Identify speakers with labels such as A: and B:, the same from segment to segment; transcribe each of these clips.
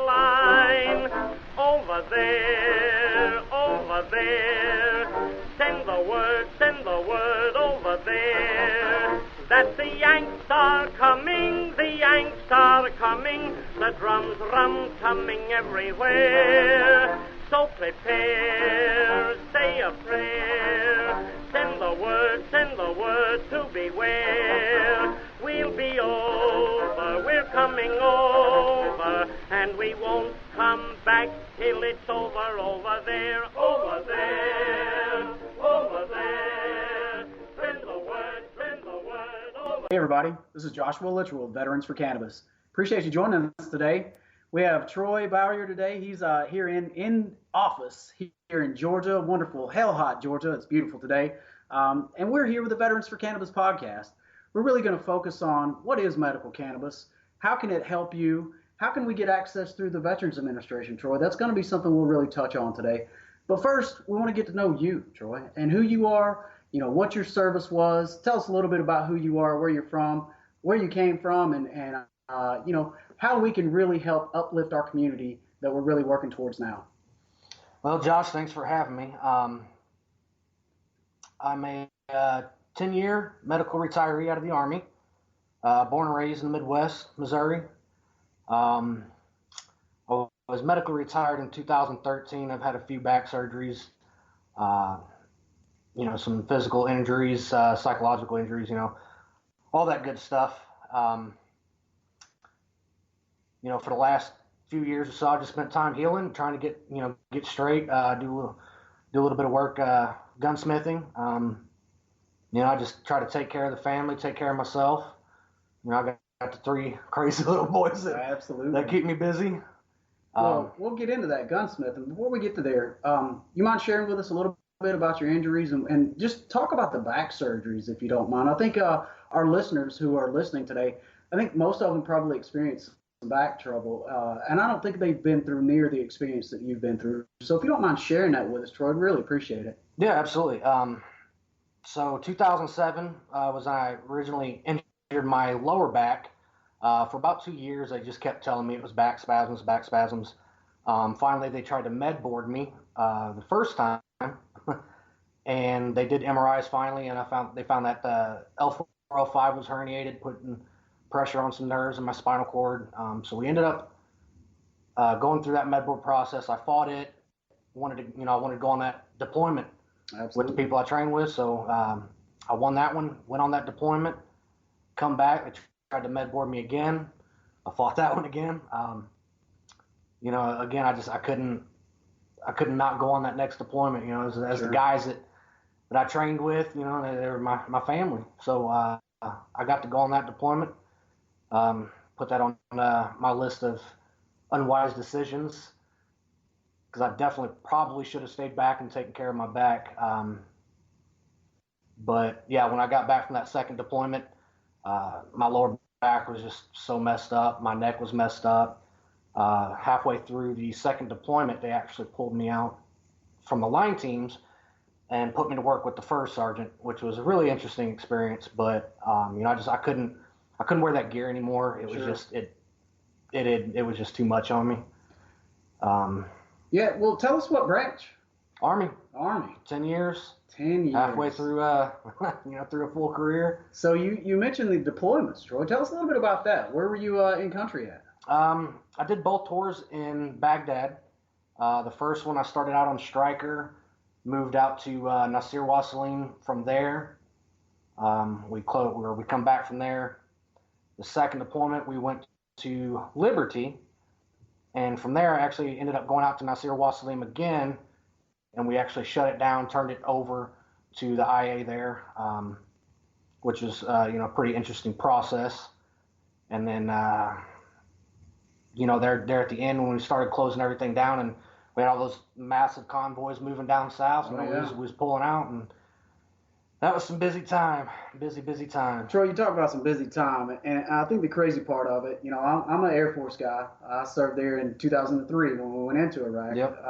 A: line. Over there, over there. Send the word over there. That the Yanks are coming, the Yanks are coming. The drums coming everywhere. So prepare, say a prayer. Send the word to beware. We'll be over, we're coming over, and we won't come back till it's over, over there, over there, over there. Send the word over.
B: Hey everybody, this is Joshua Littrell with Veterans for Cannabis. Appreciate you joining us today. We have Troy BOWYER today. He's here in office here in Georgia, wonderful, hell hot Georgia. It's beautiful today. And we're here with the Veterans for Cannabis podcast. We're really going to focus on what is medical cannabis, how can it help you, how can we get access through the Veterans Administration, Troy? That's going to be something we'll really touch on today. But first, we want to get to know you, Troy, and who you are, what your service was. Tell us a little bit about who you are, where you're from, where you came from, and how we can really help uplift our community that we're really working towards now.
C: Well, Josh, thanks for having me. I'm a 10-year medical retiree out of the Army, born and raised in the Midwest, Missouri. I was medically retired in 2013. I've had a few back surgeries, some physical injuries, psychological injuries, all that good stuff. For the last few years or so, I just spent time healing, trying to get straight, do a little bit of work, gunsmithing. I just try to take care of the family, take care of myself. I got the 3 crazy little boys that keep me busy.
B: Well, we'll get into that gunsmith. And before we get to there, you mind sharing with us a little bit about your injuries and just talk about the back surgeries, if you don't mind. I think our listeners who are listening today, I think most of them probably experienced some back trouble. And I don't think they've been through near the experience that you've been through. So if you don't mind sharing that with us, Troy, I'd really appreciate it.
C: Yeah, absolutely. So 2007 was when I originally injured my lower back. For about 2 years, they just kept telling me it was back spasms, back spasms. Finally, they tried to med board me the first time, and they did MRIs finally, and they found that the L405 was herniated, putting pressure on some nerves in my spinal cord. So we ended up going through that med board process. I fought it, wanted to go on that deployment. Absolutely. With the people I trained with. So I won that one, went on that deployment, come back, they tried to med board me again. I fought that one again. Again, I couldn't not go on that next deployment, as sure. The guys that I trained with, they were my family. So I got to go on that deployment, put that on my list of unwise decisions, because I definitely probably should have stayed back and taken care of my back. But yeah, when I got back from that second deployment, my lower back was just so messed up. My neck was messed up. Halfway through the second deployment, they actually pulled me out from the line teams and put me to work with the first sergeant, which was a really interesting experience. But I couldn't wear that gear anymore. It was sure. Just it was just too much on me.
B: Yeah, well, tell us what branch.
C: Army.
B: 10
C: years.
B: 10 years.
C: Halfway through, through a full career.
B: So you mentioned the deployments, Troy. Tell us a little bit about that. Where were you in country at?
C: I did both tours in Baghdad. The first one I started out on Stryker, moved out to Nasir Wassalim from there. We come back from there. The second deployment, we went to Liberty. And from there, I actually ended up going out to Nasir Wassalim again, and we actually shut it down, turned it over to the IA there, which was, a pretty interesting process. And then, there at the end when we started closing everything down, and we had all those massive convoys moving down south, we was pulling out, and that was some busy time, busy time.
B: Troy, you talk about some busy time, and I think the crazy part of it, I'm an Air Force guy. I served there in 2003 when we went into Iraq.
C: Yep.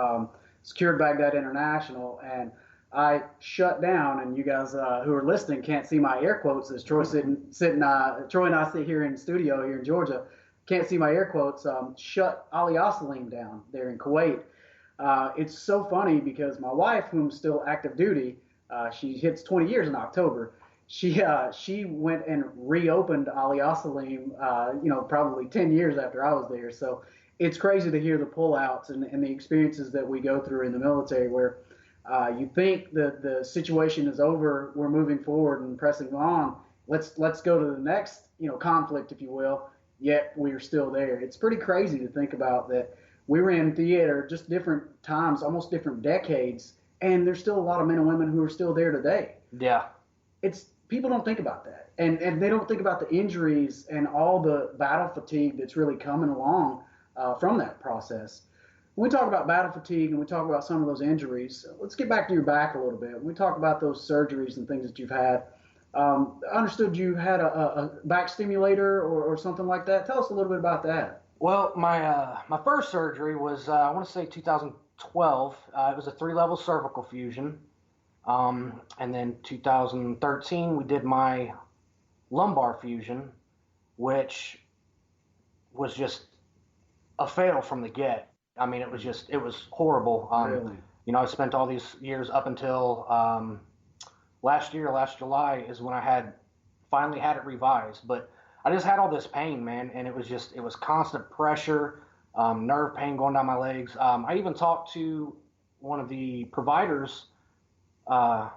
B: Secured Baghdad International, and I shut down. And you guys who are listening can't see my air quotes as Troy Troy and I sit here in the studio here in Georgia. can't see my air quotes, shut Ali Salim down there in Kuwait. It's so funny because my wife, whom's still active duty, she hits 20 years in October. She went and reopened Ali Salim, probably 10 years after I was there. So it's crazy to hear the pullouts and the experiences that we go through in the military, where you think that the situation is over, we're moving forward and pressing on. Let's go to the next conflict, if you will. Yet we are still there. It's pretty crazy to think about that. We were in theater just different times, almost different decades, and there's still a lot of men and women who are still there today.
C: Yeah.
B: It's people don't think about that, and they don't think about the injuries and all the battle fatigue that's really coming along from that process. When we talk about battle fatigue and we talk about some of those injuries, let's get back to your back a little bit. When we talk about those surgeries and things that you've had, I understood you had a back stimulator or something like that. Tell us a little bit about that.
C: Well, my first surgery was I want to say 2012. It was a 3-level cervical fusion, and then 2013 we did my lumbar fusion, which was just a fail from the get. I mean, it was horrible.
B: Really?
C: I spent all these years up until last July is when I finally had it revised, but I just had all this pain, man, and it was constant pressure, nerve pain going down my legs. I even talked to one of the providers on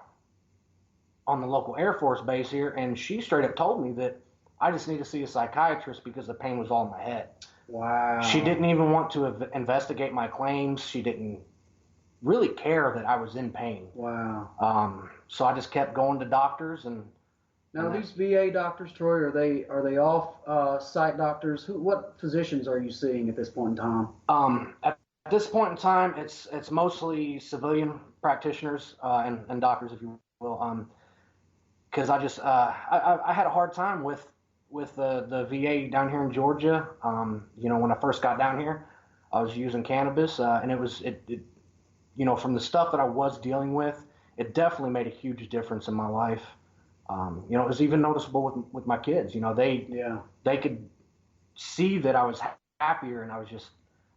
C: the local Air Force base here, and she straight up told me that I just need to see a psychiatrist because the pain was all in my head.
B: Wow.
C: She didn't even want to investigate my claims. She didn't really care that I was in pain.
B: Wow.
C: So I just kept going to doctors and.
B: Now, these VA doctors, Troy, are they off-site doctors? What physicians are you seeing at this point in time?
C: At this point in time, it's mostly civilian practitioners and doctors, if you will. Because I had a hard time with the VA down here in Georgia. When I first got down here, I was using cannabis, and it from the stuff that I was dealing with, it definitely made a huge difference in my life. It was even noticeable with my kids. They could see that I was happier and I was just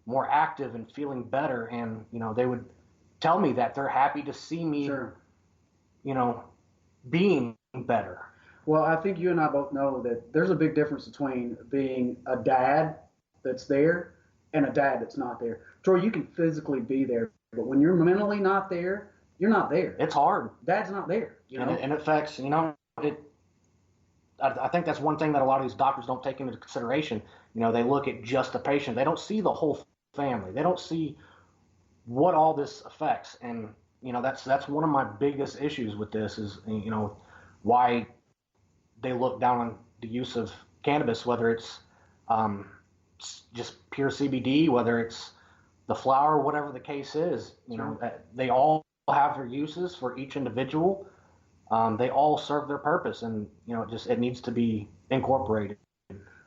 C: more active and feeling better. And, they would tell me that they're happy to see me,
B: Sure.
C: Being better.
B: Well, I think you and I both know that there's a big difference between being a dad that's there and a dad that's not there. Troy, you can physically be there, but when you're mentally not there, you're not there.
C: It's hard.
B: Dad's not there.
C: And it affects, I think that's one thing that a lot of these doctors don't take into consideration. They look at just the patient. They don't see the whole family. They don't see what all this affects. And, that's one of my biggest issues with this is, why they look down on the use of cannabis, whether it's just pure CBD, whether it's the flower, whatever the case is. They all have their uses for each individual. They all serve their purpose, and it needs to be incorporated.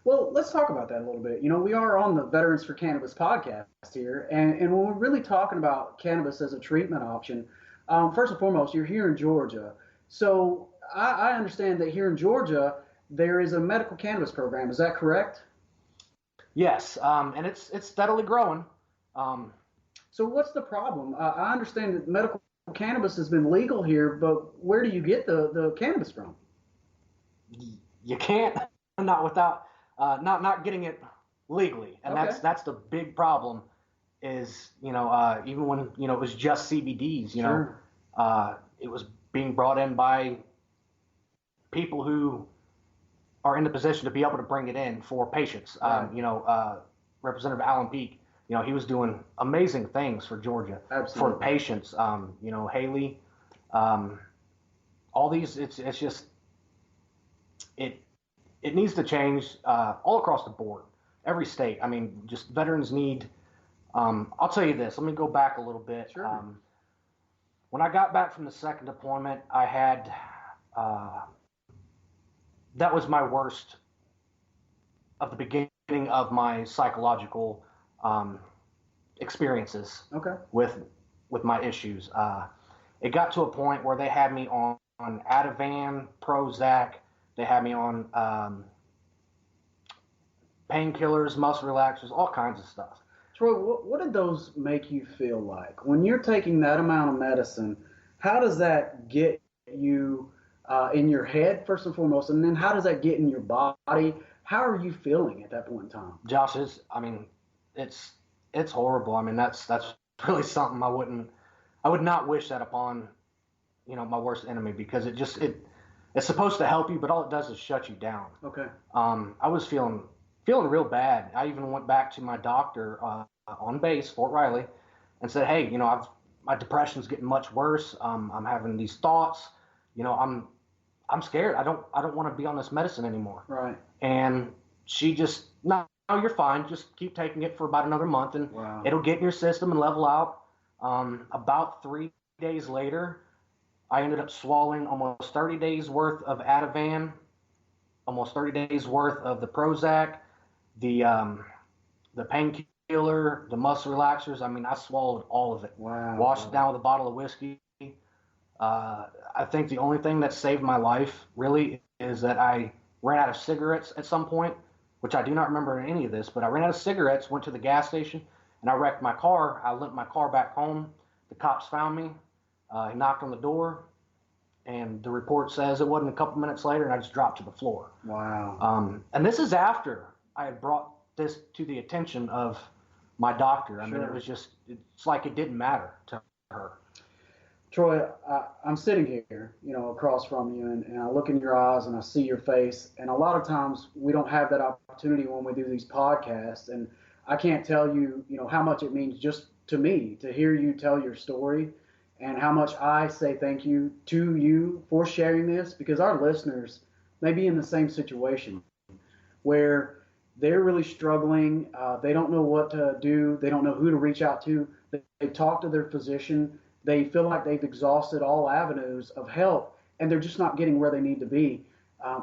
B: Well, let's talk about that a little bit. We are on the Veterans for Cannabis podcast here, and when we're really talking about cannabis as a treatment option, first and foremost, you're here in Georgia. So I understand that here in Georgia, there is a medical cannabis program. Is that correct?
C: Yes, and it's steadily growing.
B: So what's the problem? I understand that medical cannabis has been legal here, but where do you get the cannabis from?
C: You can't, not without not getting it legally, and
B: Okay.
C: that's the big problem. Is even when it was just CBDs,
B: Sure.
C: It was being brought in by people who are in the position to be able to bring it in for patients.
B: Right.
C: Representative Alan Peake, he was doing amazing things for Georgia.
B: Absolutely.
C: For patients. Haley, all these, it's just, it needs to change all across the board, every state. I mean, just veterans need, I'll tell you this, let me go back a little bit.
B: Sure.
C: When I got back from the second deployment, I had, that was my worst of the beginning of my psychological experiences.
B: Okay.
C: with my issues. It got to a point where they had me on Ativan, Prozac. They had me on painkillers, muscle relaxers, all kinds of stuff.
B: Troy, what did those make you feel like when you're taking that amount of medicine? How does that get you in your head first and foremost, and then how does that get in your body? How are you feeling at that point in time?
C: Josh, it's horrible. I mean, that's really something I would not wish that upon, my worst enemy, because it's supposed to help you, but all it does is shut you down.
B: Okay.
C: I was feeling real bad. I even went back to my doctor on base, Fort Riley, and said, hey, my depression's getting much worse. I'm having these thoughts. I'm scared. I don't want to be on this medicine anymore.
B: Right.
C: And she just, no, you're fine. Just keep taking it for about another month, and
B: wow.
C: It'll get in your system and level out. About 3 days later, I ended up swallowing almost 30 days worth of Ativan, almost 30 days worth of the Prozac, the painkiller, the muscle relaxers. I mean, I swallowed all of it.
B: Wow.
C: Washed it down with a bottle of whiskey. I think the only thing that saved my life really is that I ran out of cigarettes at some point, which I do not remember any of this, but I ran out of cigarettes, went to the gas station, and I wrecked my car. I limped my car back home. The cops found me. He knocked on the door, and the report says it wasn't a couple minutes later, and I just dropped to the floor.
B: Wow.
C: And this is after I had brought this to the attention of my doctor. I mean, it's like it didn't matter to her.
B: Troy, I'm sitting here, across from you, and I look in your eyes and I see your face. And a lot of times we don't have that opportunity when we do these podcasts. And I can't tell you, how much it means just to me to hear you tell your story, and how much I say thank you to you for sharing this, because our listeners may be in the same situation where they're really struggling. They don't know what to do. They don't know who to reach out to. They talk to their physician. They feel like they've exhausted all avenues of help, and they're just not getting where they need to be.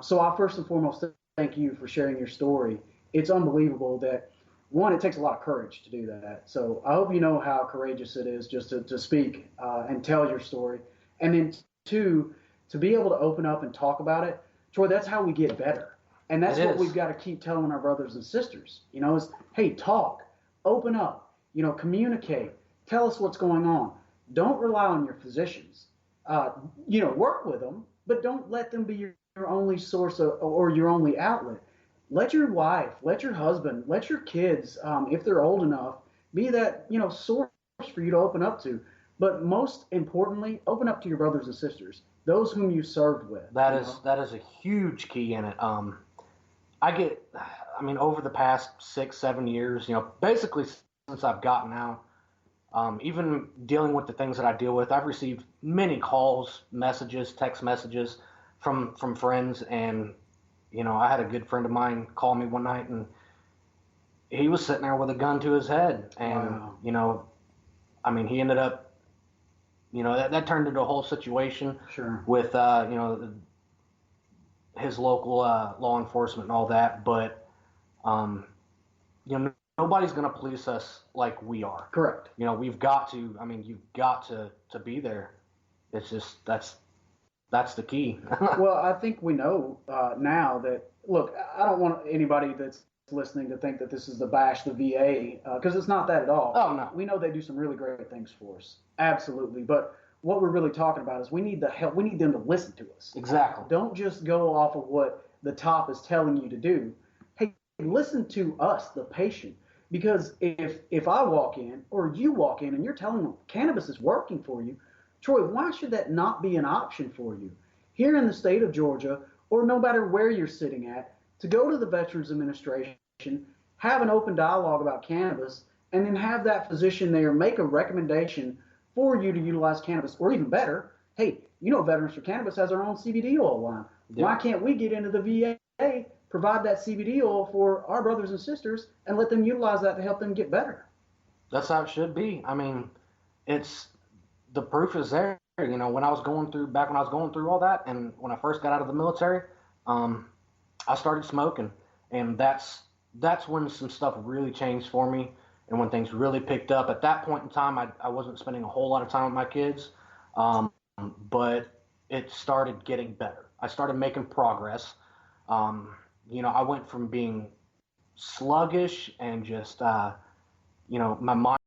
B: So I first and foremost thank you for sharing your story. It's unbelievable that, one, it takes a lot of courage to do that. So I hope you know how courageous it is just to speak and tell your story. And then, two, to be able to open up and talk about it. Troy, that's how we get better. And that's what we've got to keep telling our brothers and sisters, is, hey, talk, open up, communicate, tell us what's going on. Don't rely on your physicians. Work with them, but don't let them be your only source or your only outlet. Let your wife, let your husband, let your kids, if they're old enough, be that, source for you to open up to. But most importantly, open up to your brothers and sisters, those whom you served with.
C: That is a huge key in it. Over the past 6-7 years, basically since I've gotten out, even dealing with the things that I deal with, I've received many calls, messages, text messages from friends. And, I had a good friend of mine call me one night, and he was sitting there with a gun to his head. And,
B: wow.
C: He ended up, that turned into a whole situation with, his local law enforcement and all that. But, nobody's going to police us like we are.
B: Correct.
C: We've got to, you've got to be there. It's just, that's the key.
B: Well, I think we know now that, look, I don't want anybody that's listening to think that this is the bash the VA, because it's not that at all.
C: Oh, no.
B: We know they do some really great things for us. Absolutely. But what we're really talking about is we need the help. We need them to listen to us.
C: Exactly.
B: Don't just go off of what the top is telling you to do. Hey, listen to us, the patient. Because if I walk in or you walk in and you're telling them cannabis is working for you, Troy, why should that not be an option for you? Here in the state of Georgia, or no matter where you're sitting at, to go to the Veterans Administration, have an open dialogue about cannabis, and then have that physician there make a recommendation for you to utilize cannabis. Or even better, hey, Veterans for Cannabis has our own CBD oil line. Yeah. Why can't we get into the VA, provide that CBD oil for our brothers and sisters, and let them utilize that to help them get better?
C: That's how it should be. It's the proof is there. When I was going through all that, and when I first got out of the military, I started smoking, and that's when some stuff really changed for me, and when things really picked up. At that point in time, I wasn't spending a whole lot of time with my kids, but it started getting better. I started making progress. I went from being sluggish and just, my mind